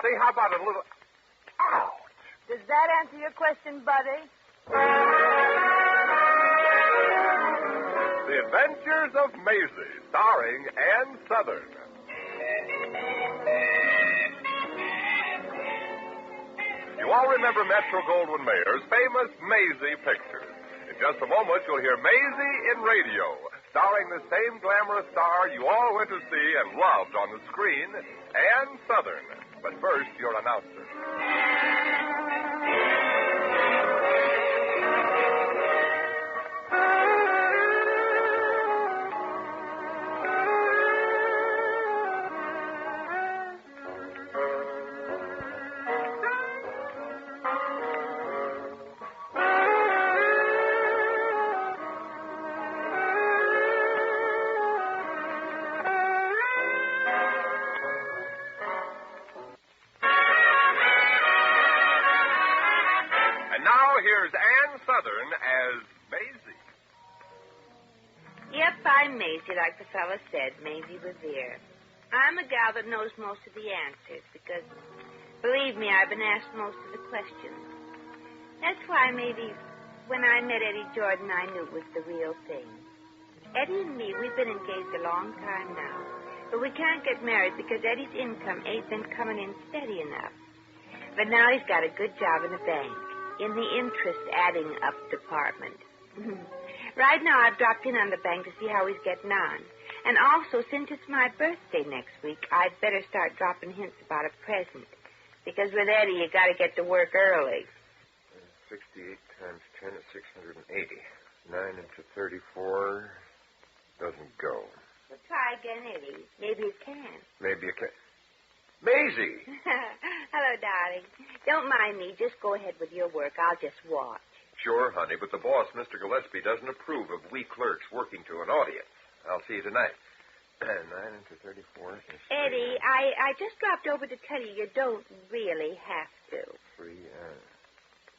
Say, how about a little... Ouch! Does that answer your question, Buddy? The Adventures of Maisie, starring Ann Southern. You all remember Metro-Goldwyn-Mayer's famous Maisie pictures. In just a moment, you'll hear Maisie in radio, starring the same glamorous star you all went to see and loved on the screen, Ann Southern. But first, your announcer. Here's Ann Southern as Maisie. Yep, I'm Maisie, like the fella said, Maisie Revere. I'm a gal that knows most of the answers because, believe me, I've been asked most of the questions. That's why maybe when I met Eddie Jordan, I knew it was the real thing. Eddie and me, we've been engaged a long time now, but we can't get married because Eddie's income ain't been coming in steady enough. But now he's got a good job in the bank. In the interest adding up department. Right now, I've dropped in on the bank to see how he's getting on. And also, since it's my birthday next week, I'd better start dropping hints about a present. Because with Eddie, you got to get to work early. 68 times 10 is 680. 9 into 34 doesn't go. Well, try again, Eddie. Maybe it can. Maybe it can. Maisie! Hello, darling. Don't mind me. Just go ahead with your work. I'll just watch. Sure, honey, but the boss, Mr. Gillespie, doesn't approve of we clerks working to an audience. I'll see you tonight. 9 into 34 is... Eddie, I just dropped over to tell you don't really have to.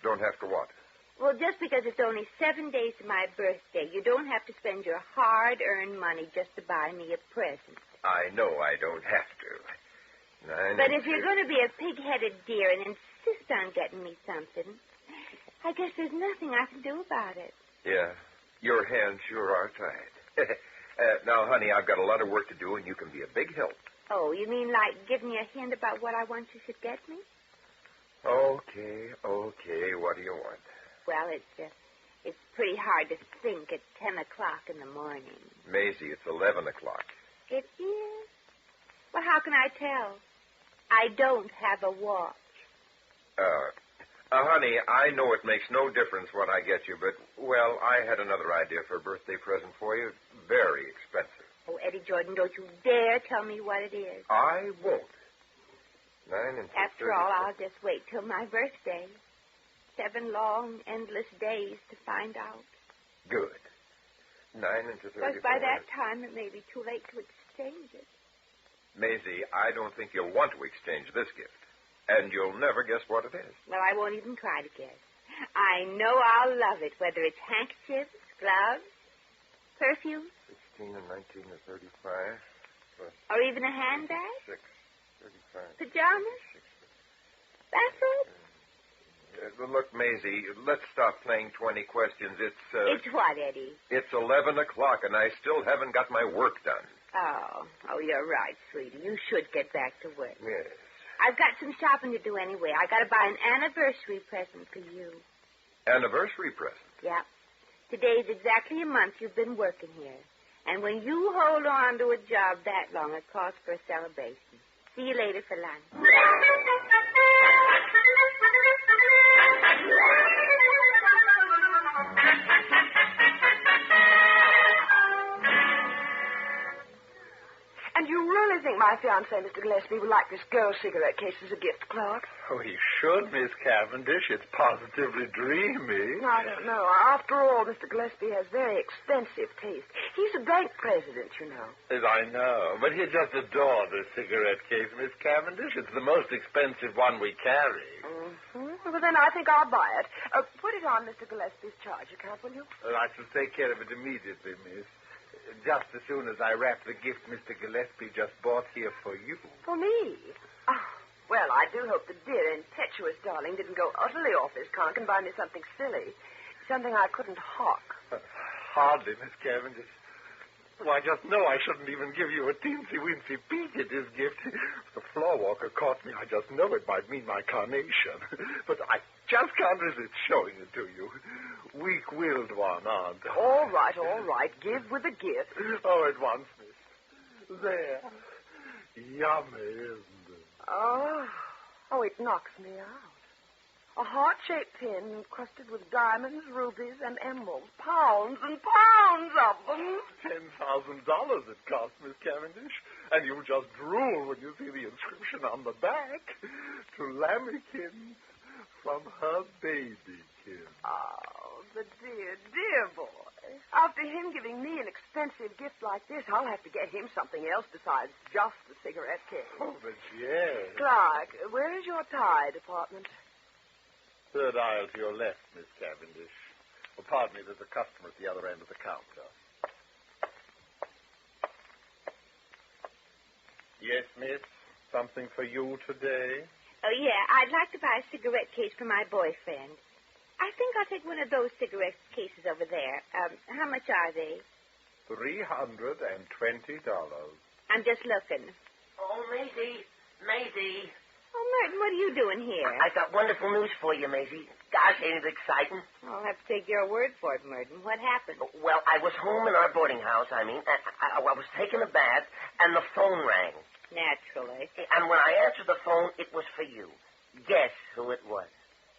Don't have to what? Well, just because it's only 7 days to my birthday, you don't have to spend your hard-earned money just to buy me a present. I know I don't have to. But if you're going to be a pig-headed dear and insist on getting me something, I guess there's nothing I can do about it. Yeah, your hands sure are tied. Now, honey, I've got a lot of work to do, and you can be a big help. Oh, you mean like giving me a hint about what I want you should get me? Okay. What do you want? Well, it's pretty hard to think at 10 o'clock in the morning. Maisie, it's 11 o'clock. It is? Well, how can I tell? I don't have a watch. Honey, I know it makes no difference what I get you, but, well, I had another idea for a birthday present for you. Very expensive. Oh, Eddie Jordan, don't you dare tell me what it is. I won't. 9 and 2. After all, I'll just wait till my birthday. 7 long, endless days to find out. Good. 9 and 2. Because by that time, it may be too late to exchange it. Maisie, I don't think you'll want to exchange this gift. And you'll never guess what it is. Well, I won't even try to guess. I know I'll love it, whether it's handkerchiefs, gloves, perfume. 16 and 19 and 35. Or even a handbag. 6, 35. Pajamas. 6. That's it. Look, Maisie, let's stop playing 20 questions. It's what, Eddie? It's 11 o'clock, and I still haven't got my work done. Oh, you're right, sweetie. You should get back to work. Yes. I've got some shopping to do anyway. I got to buy an anniversary present for you. Anniversary present? Yeah. Today's exactly a month you've been working here. And when you hold on to a job that long, it calls for a celebration. See you later for lunch. And you really think my fiancé, Mr. Gillespie, would like this girl's cigarette case as a gift, Clark? Oh, he should, Miss Cavendish. It's positively dreamy. I don't know. After all, Mr. Gillespie has very expensive taste. He's a bank president, you know. As I know. But he'd just adore this cigarette case, Miss Cavendish. It's the most expensive one we carry. Mm-hmm. Well, then I think I'll buy it. Put it on Mr. Gillespie's charge account, will you? I shall take care of it immediately, miss. Just as soon as I wrap the gift Mr. Gillespie just bought here for you. For me? Oh, Well, I do hope the dear, impetuous darling didn't go utterly off his conk and buy me something silly. Something I couldn't hawk. Hardly, Miss Cavendish. Why, just know I shouldn't even give you a teensy-weensy peek at his gift. The floor walker caught me. I just know it might mean my carnation. But I just can't resist showing it to you. Weak-willed one, aren't I? All right. Give with a gift. Oh, at once, miss. There. Yummy, isn't it? Oh, it knocks me out. A heart-shaped pin encrusted with diamonds, rubies, and emeralds. Pounds and pounds of them. $10,000 it cost, Miss Cavendish. And you'll just drool when you see the inscription on the back. To Lamekins from her babykin. Oh, the dear boy. After him giving me an expensive gift like this, I'll have to get him something else besides just the cigarette case. Oh, but yes. Clark, where is your tie department? Third aisle to your left, Miss Cavendish. Oh, pardon me, there's a customer at the other end of the counter. Yes, miss. Something for you today? Oh, yeah. I'd like to buy a cigarette case for my boyfriend. I think I'll take one of those cigarette cases over there. How much are they? $320. I'm just looking. Oh, Maisie. Oh, Merton, what are you doing here? I got wonderful news for you, Maisie. Gosh, ain't it exciting? I'll have to take your word for it, Merton. What happened? Well, I was home in our boarding house, I was taking a bath, and the phone rang. Naturally. And when I answered the phone, it was for you. Guess who it was.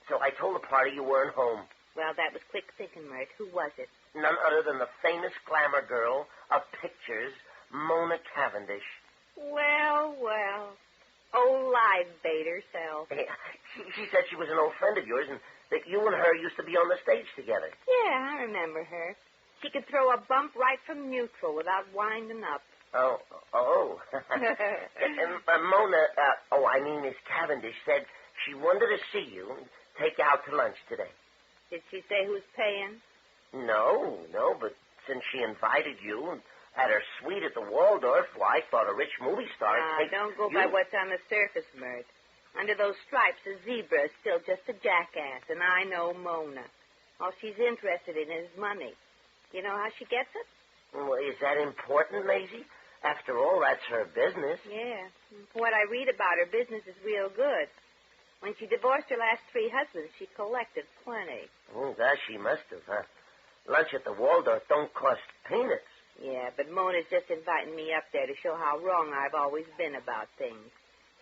So I told the party you weren't home. Well, that was quick thinking, Mert. Who was it? None other than the famous glamour girl of pictures, Mona Cavendish. Well. Old live bait herself. She said she was an old friend of yours and that you and her used to be on the stage together. Yeah, I remember her. She could throw a bump right from neutral without winding up. Oh. And Miss Cavendish said she wanted to see you and take you out to lunch today. Did she say who's paying? No, but since she invited you and at her suite at the Waldorf, well, I thought a rich movie star would take don't go you. by what's on the surface, Mert. Under those stripes, a zebra is still just a jackass, and I know Mona. All she's interested in is money. You know how she gets it? Well, is that important, Maisie? After all, that's her business. Yeah. What I read about her business is real good. When she divorced her last 3 husbands, she collected plenty. Oh, gosh, she must have, huh? Lunch at the Waldorf don't cost peanuts. Yeah, but Mona's just inviting me up there to show how wrong I've always been about things.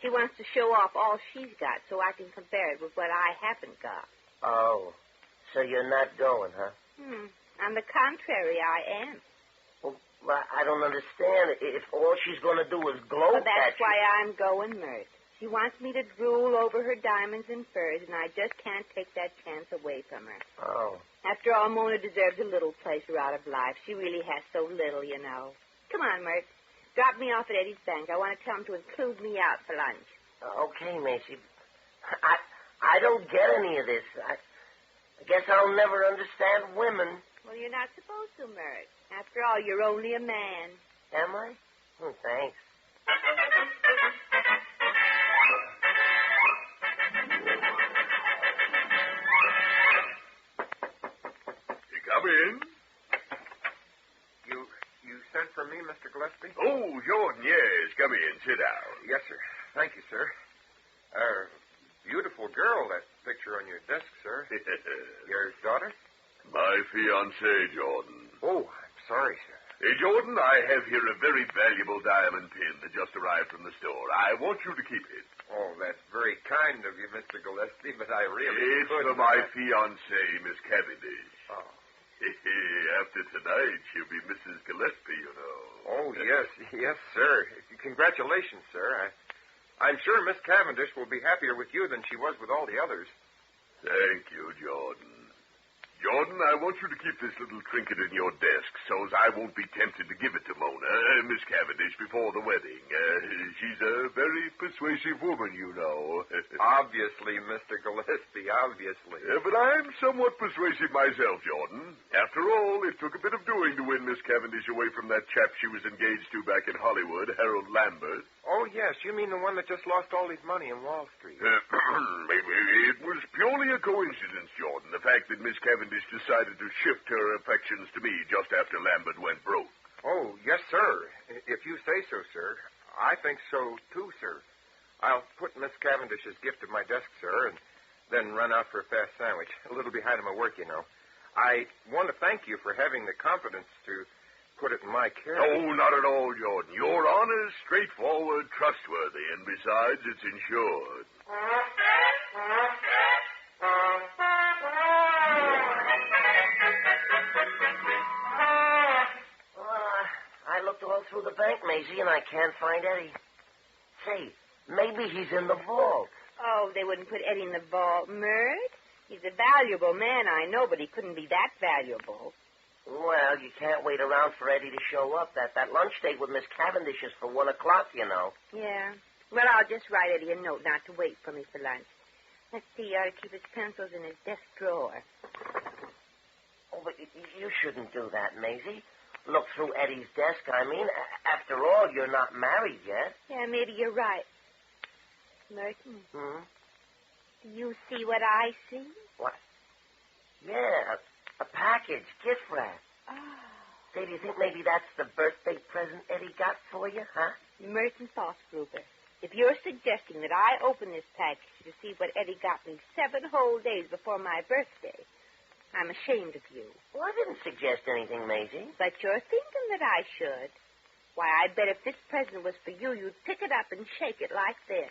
She wants to show off all she's got so I can compare it with what I haven't got. Oh, so you're not going, huh? On the contrary, I am. Well, I don't understand. If all she's going to do is gloat Well, that's at you... why I'm going, Mert. She wants me to drool over her diamonds and furs, and I just can't take that chance away from her. Oh. After all, Mona deserves a little pleasure out of life. She really has so little, you know. Come on, Mert. Drop me off at Eddie's Bank. I want to tell him to include me out for lunch. Okay, Macy. I don't get any of this. I guess I'll never understand women. Well, you're not supposed to, Mert. After all, you're only a man. Am I? Thanks. Come in. You sent for me, Mr. Gillespie? Oh, Jordan, yes. Come in. Sit down. Yes, sir. Thank you, sir. Beautiful girl, that picture on your desk, sir. Your daughter? My fiancée, Jordan. Oh, I'm sorry, sir. Hey, Jordan, I have here a very valuable diamond pin that just arrived from the store. I want you to keep it. Oh, that's very kind of you, Mr. Gillespie, but I really It's couldn't. for my fiancée, Miss Cavendish. Oh. After tonight, she'll be Mrs. Gillespie, you know. Oh, yes, sir. Congratulations, sir. I'm sure Miss Cavendish will be happier with you than she was with all the others. Thank you, Jordan. Jordan, I want you to keep this little trinket in your desk so's I won't be tempted to give it to Mona, Miss Cavendish, before the wedding. She's a very persuasive woman, you know. Obviously, Mr. Gillespie, obviously. But I'm somewhat persuasive myself, Jordan. After all, it took a bit of doing to win Miss Cavendish away from that chap she was engaged to back in Hollywood, Harold Lambert. Oh, yes, you mean the one that just lost all his money in Wall Street. It was purely a coincidence, Jordan, the fact that Miss Cavendish decided to shift her affections to me just after Lambert went broke. Oh, yes, sir. If you say so, sir. I think so, too, sir. I'll put Miss Cavendish's gift at my desk, sir, and then run out for a fast sandwich. A little behind in my work, you know. I want to thank you for having the confidence to put it in my care. Oh, not at all, Jordan. You're honest, straightforward, trustworthy, and besides, it's insured. I looked all through the bank, Maisie, and I can't find Eddie. Say, maybe he's in the vault. Oh, they wouldn't put Eddie in the vault, Mert. He's a valuable man, I know, but he couldn't be that valuable. Well, you can't wait around for Eddie to show up. That lunch date with Miss Cavendish is for 1 o'clock, you know. Yeah. Well, I'll just write Eddie a note not to wait for me for lunch. Let's see, he ought to keep his pencils in his desk drawer. Oh, but you shouldn't do that, Maisie. Look through Eddie's desk, I mean. After all, you're not married yet. Yeah, maybe you're right. Merton, Hmm? do you see what I see? What? Yeah, a package, gift wrap. Ah. Say, do you think maybe that's the birthday present Eddie got for you, huh? Merton Fossgruber, if you're suggesting that I open this package to see what Eddie got me 7 whole days before my birthday, I'm ashamed of you. Well, I didn't suggest anything, Maisie. But you're thinking that I should. Why, I bet if this present was for you, you'd pick it up and shake it like this.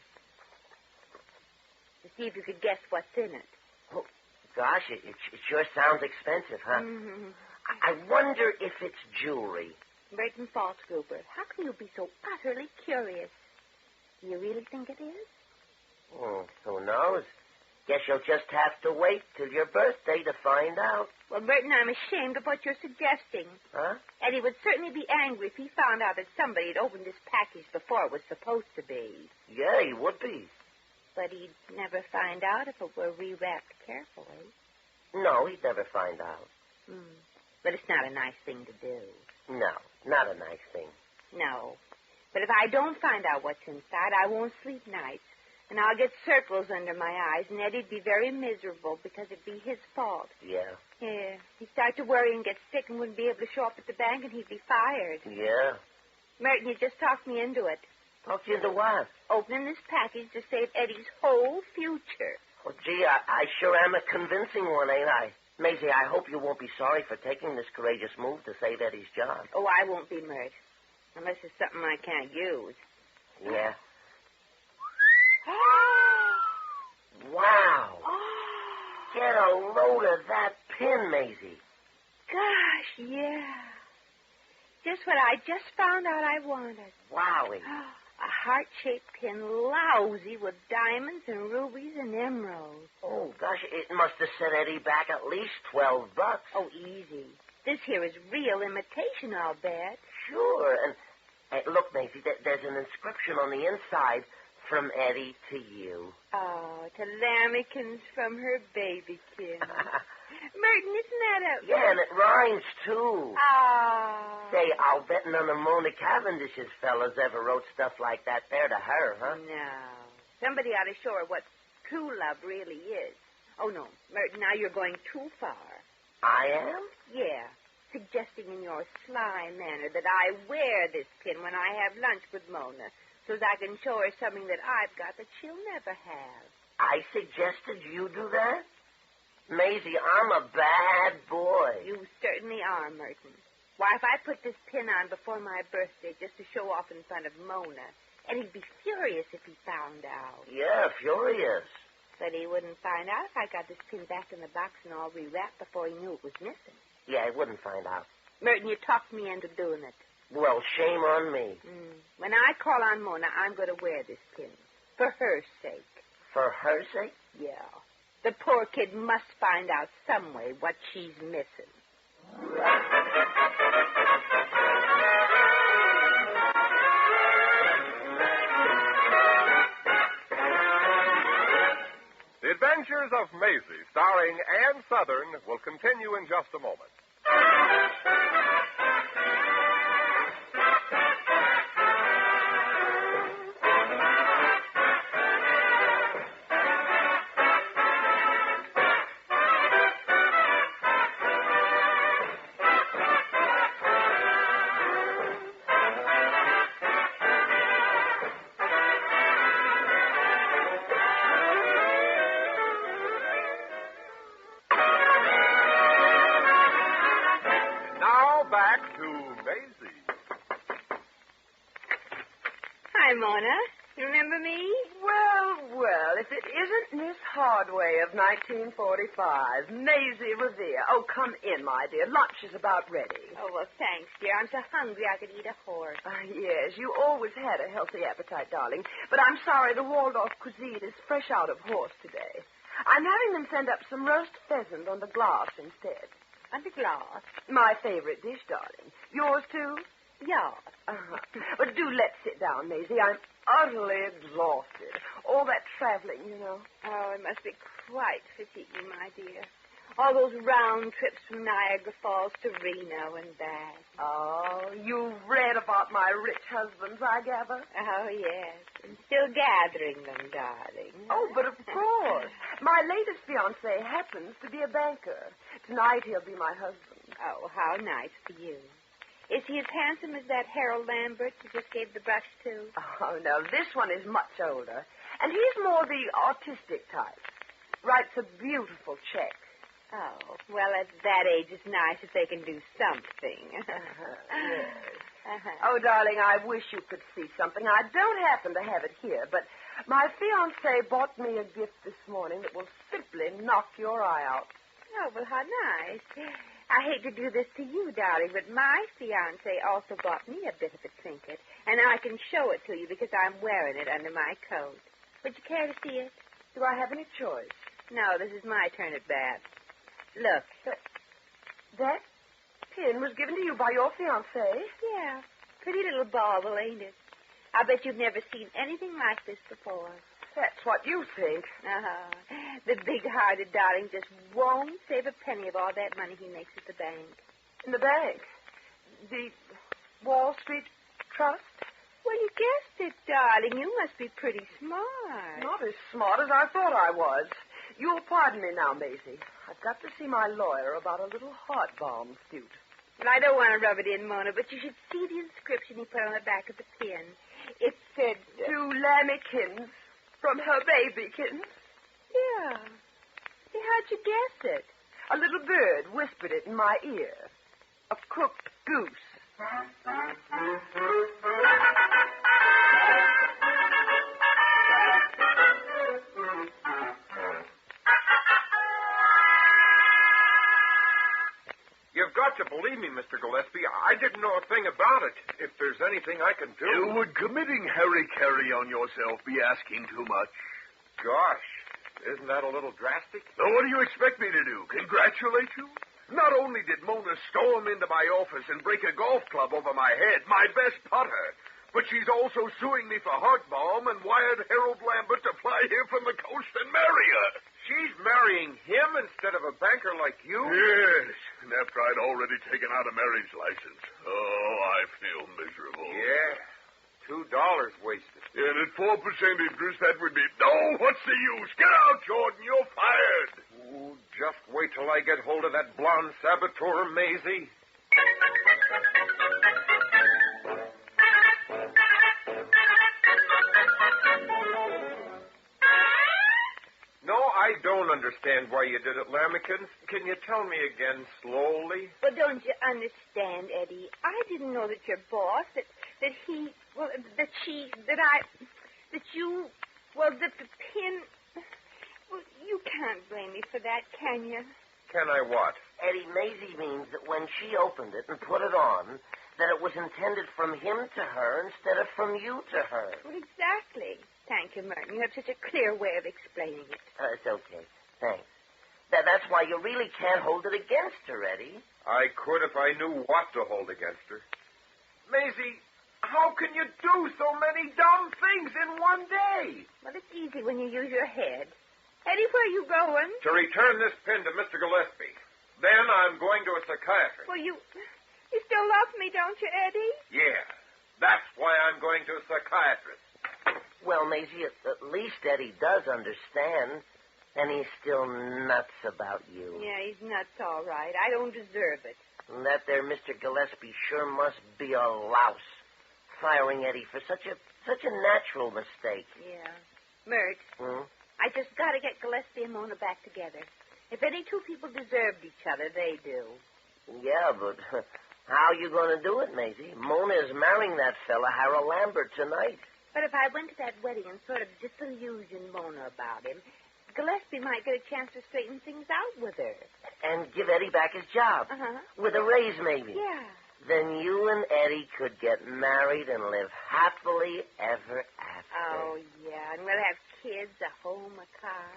To see if you could guess what's in it. Oh, gosh, it sure sounds expensive, huh? Mm-hmm. I wonder if it's jewelry. Merton Fossgruber, how can you be so utterly curious? Do you really think it is? Oh, who knows? Guess you'll just have to wait till your birthday to find out. Well, Merton, I'm ashamed of what you're suggesting. Huh? Eddie would certainly be angry if he found out that somebody had opened this package before it was supposed to be. Yeah, he would be. But he'd never find out if it were rewrapped carefully. No, he'd never find out. But it's not a nice thing to do. No, not a nice thing. No. But if I don't find out what's inside, I won't sleep nights. And I'll get circles under my eyes, and Eddie'd be very miserable because it'd be his fault. Yeah. Yeah. He'd start to worry and get sick and wouldn't be able to show up at the bank, and he'd be fired. Yeah. Merton, you just talked me into it. Talk you into what? Opening this package to save Eddie's whole future. Well, gee, I sure am a convincing one, ain't I? Maisie, I hope you won't be sorry for taking this courageous move to save Eddie's job. Oh, I won't be, Mert. Unless it's something I can't use. Yeah. Wow. Get a load of that pin, Maisie. Gosh, yeah. Just what I just found out I wanted. Wowie. A heart-shaped pin, lousy, with diamonds and rubies and emeralds. Oh, gosh, it must have set Eddie back at least $12. Oh, easy. This here is real imitation, I'll bet. Sure, and look, Maisie, there's an inscription on the inside, from Eddie to you. Oh, to Lambikins from her babykin. Merton, isn't that a... Yeah, and it rhymes, too. Oh. Say, I'll bet none of Mona Cavendish's fellas ever wrote stuff like that there to her, huh? No. Somebody ought to show her what true love really is. Oh, no. Merton, now you're going too far. I am? Yeah. Suggesting in your sly manner that I wear this pin when I have lunch with Mona, so that I can show her something that I've got that she'll never have. I suggested you do that? Maisie, I'm a bad boy. You certainly are, Merton. Why, if I put this pin on before my birthday just to show off in front of Mona, and he'd be furious if he found out. Yeah, furious. But he wouldn't find out if I got this pin back in the box and all rewrapped before he knew it was missing. Yeah, he wouldn't find out. Merton, you talked me into doing it. Well, shame on me. When I call on Mona, I'm going to wear this pin. For her sake. For her sake? Yeah. The poor kid must find out some way what she's missing. The Adventures of Maisie, starring Ann Southern, will continue in just a moment. Back to Maisie. Hi, Mona. You remember me? Well, if it isn't Miss Hardway of 1945, Maisie Revere. Oh, come in, my dear. Lunch is about ready. Oh, well, thanks, dear. I'm so hungry I could eat a horse. Yes, you always had a healthy appetite, darling. But I'm sorry the Waldorf cuisine is fresh out of horse today. I'm having them send up some roast pheasant on the glass instead. On the glass? My favorite dish, darling. Yours, too? Yes. But do let's sit down, Maisie. I'm utterly exhausted. All that traveling, you know. Oh, it must be quite fatiguing, my dear. All those round trips from Niagara Falls to Reno and back. Oh, you've read about my rich husbands, I gather. Oh, yes. I'm still gathering them, darling. Oh, but of course. My latest fiancé happens to be a banker. Tonight he'll be my husband. Oh, how nice for you. Is he as handsome as that Harold Lambert you just gave the brush to? Oh, no, this one is much older. And he's more the artistic type. Writes a beautiful check. Oh, well, at that age, it's nice if they can do something. Yes. Oh, darling, I wish you could see something. I don't happen to have it here, but my fiancé bought me a gift this morning that will simply knock your eye out. Oh, well, how nice. I hate to do this to you, darling, but my fiancé also bought me a bit of a trinket, and I can show it to you because I'm wearing it under my coat. Would you care to see it? Do I have any choice? No, this is my turn at bat. Look. That pin was given to you by your fiancé? Yeah. Pretty little bauble, ain't it? I bet you've never seen anything like this before. That's what you think. The big-hearted darling just won't save a penny of all that money he makes at the bank. In the bank? The Wall Street Trust? Well, you guessed it, darling. You must be pretty smart. Not as smart as I thought I was. You'll pardon me now, Maisie. I've got to see my lawyer about a little heart balm suit. Well, I don't want to rub it in, Mona, but you should see the inscription he put on the back of the pin. It said... To Lambykins, from her babykins. Yeah. See, how'd you guess it? A little bird whispered it in my ear. A cooked goose. You've got to believe me, Mr. Gillespie. I didn't know a thing about it. If there's anything I can do... Would committing Harry-Carry on yourself be asking too much? Gosh, isn't that a little drastic? Now, what do you expect me to do? Congratulate you? Not only did Mona storm into my office and break a golf club over my head, my best putter, but she's also suing me for heart balm and wired Harold Lambert to fly here from the coast and marry her. She's marrying him instead of a banker like you? Yes, and after I'd already taken out a marriage license. Oh, I feel miserable. Yeah, $2 wasted. And at 4% interest, that would be... No, what's the use? Get out, Jordan. You're fired. Ooh, just wait till I get hold of that blonde saboteur, Maisie. No, I don't understand why you did it, Lambykins. Can you tell me again slowly? Well, don't you understand, Eddie? I didn't know that your boss, that you, the pin... Well, you can't blame me for that, can you? Can I what? Eddie, Maisie means that when she opened it and put it on, that it was intended from him to her instead of from you to her. Well, exactly. Thank you, Merton. You have such a clear way of explaining it. It's okay. Thanks. That's why you really can't hold it against her, Eddie. I could if I knew what to hold against her. Maisie, how can you do so many dumb things in one day? Well, it's easy when you use your head. Eddie, where are you going? To return this pin to Mr. Gillespie. Then I'm going to a psychiatrist. Well, you still love me, don't you, Eddie? Yeah. That's why I'm going to a psychiatrist. Well, Maisie, at least Eddie does understand. And he's still nuts about you. Yeah, he's nuts, all right. I don't deserve it. And that there Mr. Gillespie sure must be a louse, firing Eddie for such a natural mistake. Yeah. Mert, I just got to get Gillespie and Mona back together. If any two people deserved each other, they do. Yeah, but how are you going to do it, Maisie? Mona is marrying that fella, Harold Lambert, tonight. But if I went to that wedding and sort of disillusioned Mona about him, Gillespie might get a chance to straighten things out with her. And give Eddie back his job. Uh-huh. With a raise, maybe. Yeah. Then you and Eddie could get married and live happily ever after. Oh, yeah. And we'll have kids, a home, a car.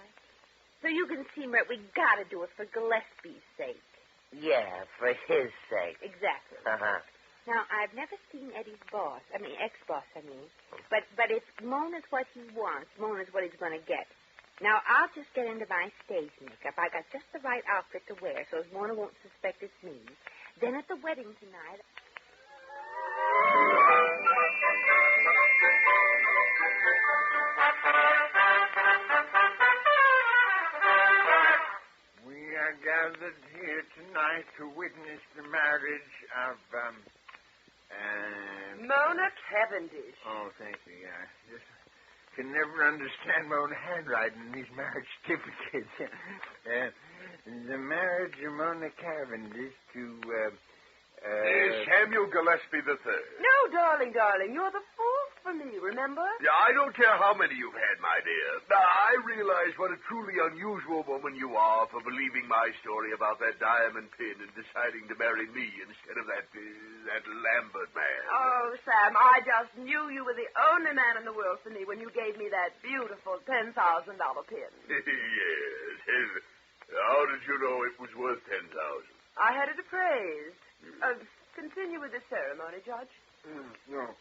So you can see, Mert, we got to do it for Gillespie's sake. Yeah, for his sake. Exactly. Uh-huh. Now, I've never seen Eddie's ex-boss, But if Mona's what he wants, Mona's what he's going to get. Now, I'll just get into my stage makeup. I got just the right outfit to wear so as Mona won't suspect it's me. Then at the wedding tonight... We are gathered here tonight to witness the marriage of, Mona Cavendish. Oh, thank you, yeah. Just can never understand my own handwriting in these marriage certificates. The marriage of Mona Cavendish to, Samuel Gillespie III. No, darling, you're the fourth for me, remember? Yeah, I don't care how many you've had, my dear. I realize what a truly unusual woman you are for believing my story about that diamond pin and deciding to marry me instead of that Lambert man. Oh, Sam, I just knew you were the only man in the world for me when you gave me that beautiful $10,000 pin. Yes. How did you know it was worth $10,000? I had it appraised. Continue with the ceremony, Judge. No.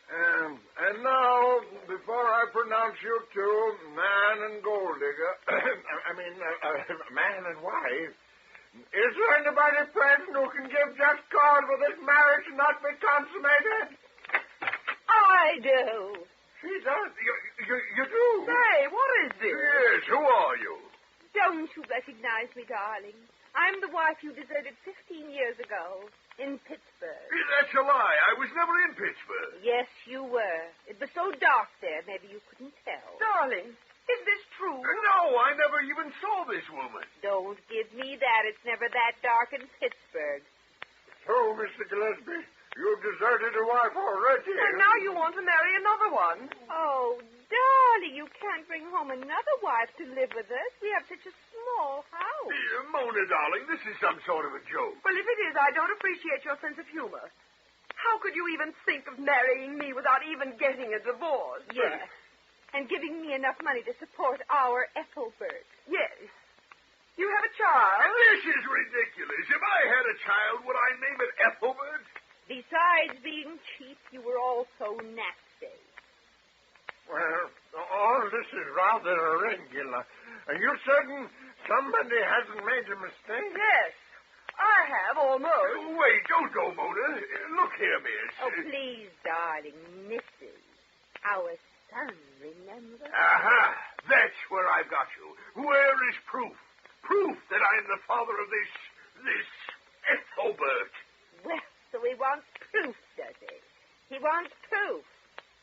And now, before I pronounce you two man and gold digger, man and wife, is there anybody present who can give just cause for this marriage not be consummated? I do. She does. You do? Say, what is this? Yes, who are you? Don't you recognize me, darling? I'm the wife you deserted 15 years ago in Pittsburgh. That's a lie. I was never in Pittsburgh. Yes, you were. It was so dark there, maybe you couldn't tell. Darling, is this true? No, I never even saw this woman. Don't give me that. It's never that dark in Pittsburgh. So, Mr. Gillespie, you've deserted your wife already. And now you want to marry another one? Oh, darling, you can't bring home another wife to live with us. We have such a small house. Mona, darling, this is some sort of a joke. Well, if it is, I don't appreciate your sense of humor. How could you even think of marrying me without even getting a divorce? Yes. And giving me enough money to support our Ethelbert. Yes. You have a child? This is ridiculous. If I had a child, would I name it Ethelbert? Besides being cheap, you were also nasty. Well, all this is rather irregular. Are you certain somebody hasn't made a mistake? Yes. I have, almost. Wait, don't go, Mona. Look here, miss. Oh, please, darling, Mrs. Our son, remember? Aha! That's where I've got you. Where is proof? Proof that I'm the father of this Ethelbert. Well, so he wants proof, does he? He wants proof.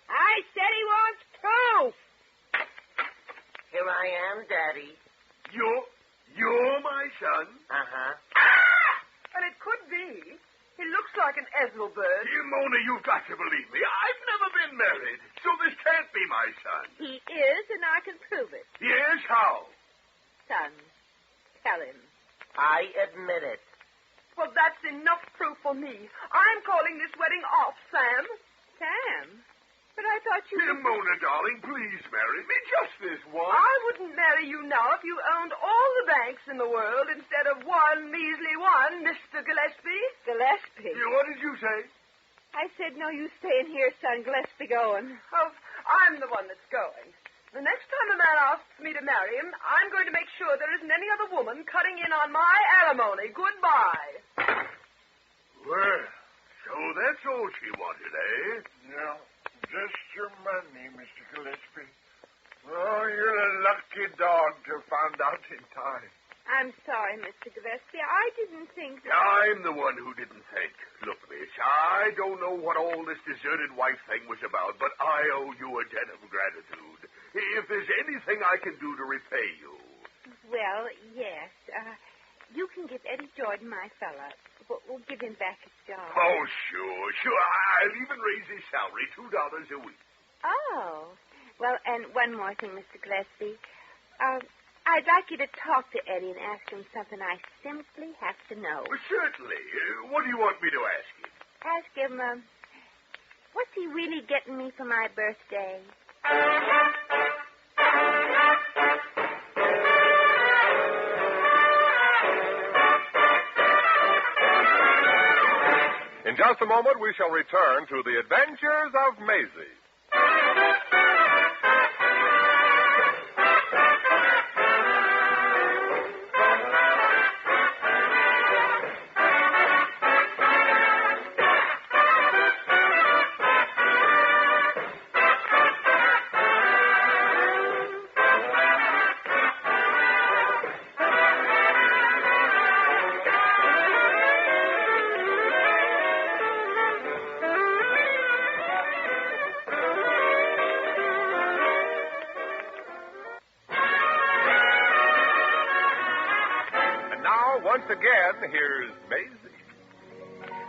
I said he wants proof. Here I am, Daddy. You're my son? Uh-huh. And it could be. He looks like an Ethelbert. Mona, you've got to believe me. I've never been married, so this can't be my son. He is, and I can prove it. Yes, how? Son, tell him. I admit it. Well, that's enough proof for me. I'm calling this wedding off, Sam. Sam? But I thought you... Dear Mona, darling, please marry me just this once. I wouldn't marry you now if you owned all the banks in the world instead of one measly one, Mr. Gillespie. Gillespie? What did you say? I said, no, you stay in here, son. Gillespie going. Oh, I'm the one that's going. The next time a man asks me to marry him, I'm going to make sure there isn't any other woman cutting in on my alimony. Goodbye. Well, so that's all she wanted, eh? No, just your money, Mr. Gillespie. Oh, you're a lucky dog to have found out in time. I'm sorry, Mr. Gillespie. I didn't think that... I'm the one who didn't think. Look, miss, I don't know what all this deserted wife thing was about, but I owe you a debt of gratitude. If there's anything I can do to repay you... Well, yes. You can give Eddie Jordan, my fella. We'll give him back his job. Oh, sure. I'll even raise his salary $2 a week. Oh. Well, and one more thing, Mr. Gillespie. I'd like you to talk to Eddie and ask him something I simply have to know. Well, certainly. What do you want me to ask him? Ask him, what's he really getting me for my birthday? In just a moment, we shall return to the adventures of Maisie. Once again, here's Maisie.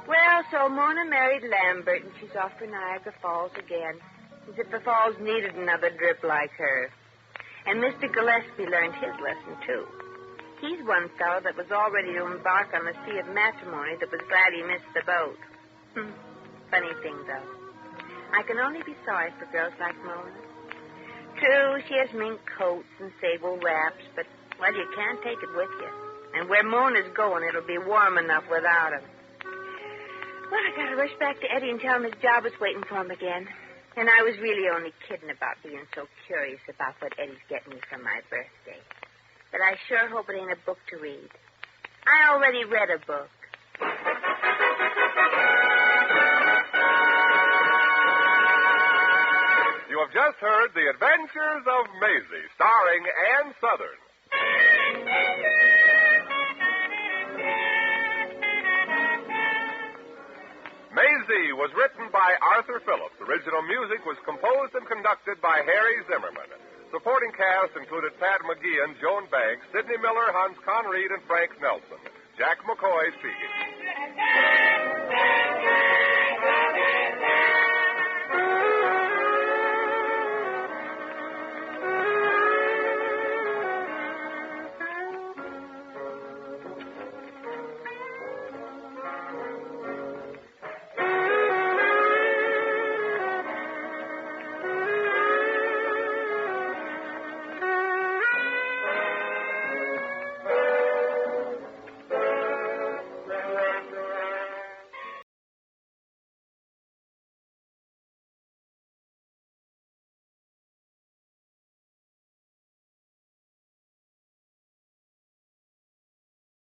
Well, so Mona married Lambert, and she's off for Niagara Falls again. As if the Falls needed another drip like her. And Mr. Gillespie learned his lesson, too. He's one fellow that was all ready to embark on the sea of matrimony that was glad he missed the boat. Funny thing, though. I can only be sorry for girls like Mona. True, she has mink coats and sable wraps, but, well, you can't take it with you. And where Mona's going, it'll be warm enough without him. Well, I gotta rush back to Eddie and tell him his job is waiting for him again. And I was really only kidding about being so curious about what Eddie's getting me for my birthday. But I sure hope it ain't a book to read. I already read a book. You have just heard The Adventures of Maisie, starring Ann Southern. Maisie was written by Arthur Phillips. Original music was composed and conducted by Harry Zimmerman. Supporting cast included Pat McGeehan, Joan Banks, Sidney Miller, Hans Conried, and Frank Nelson. Jack McCoy speaking.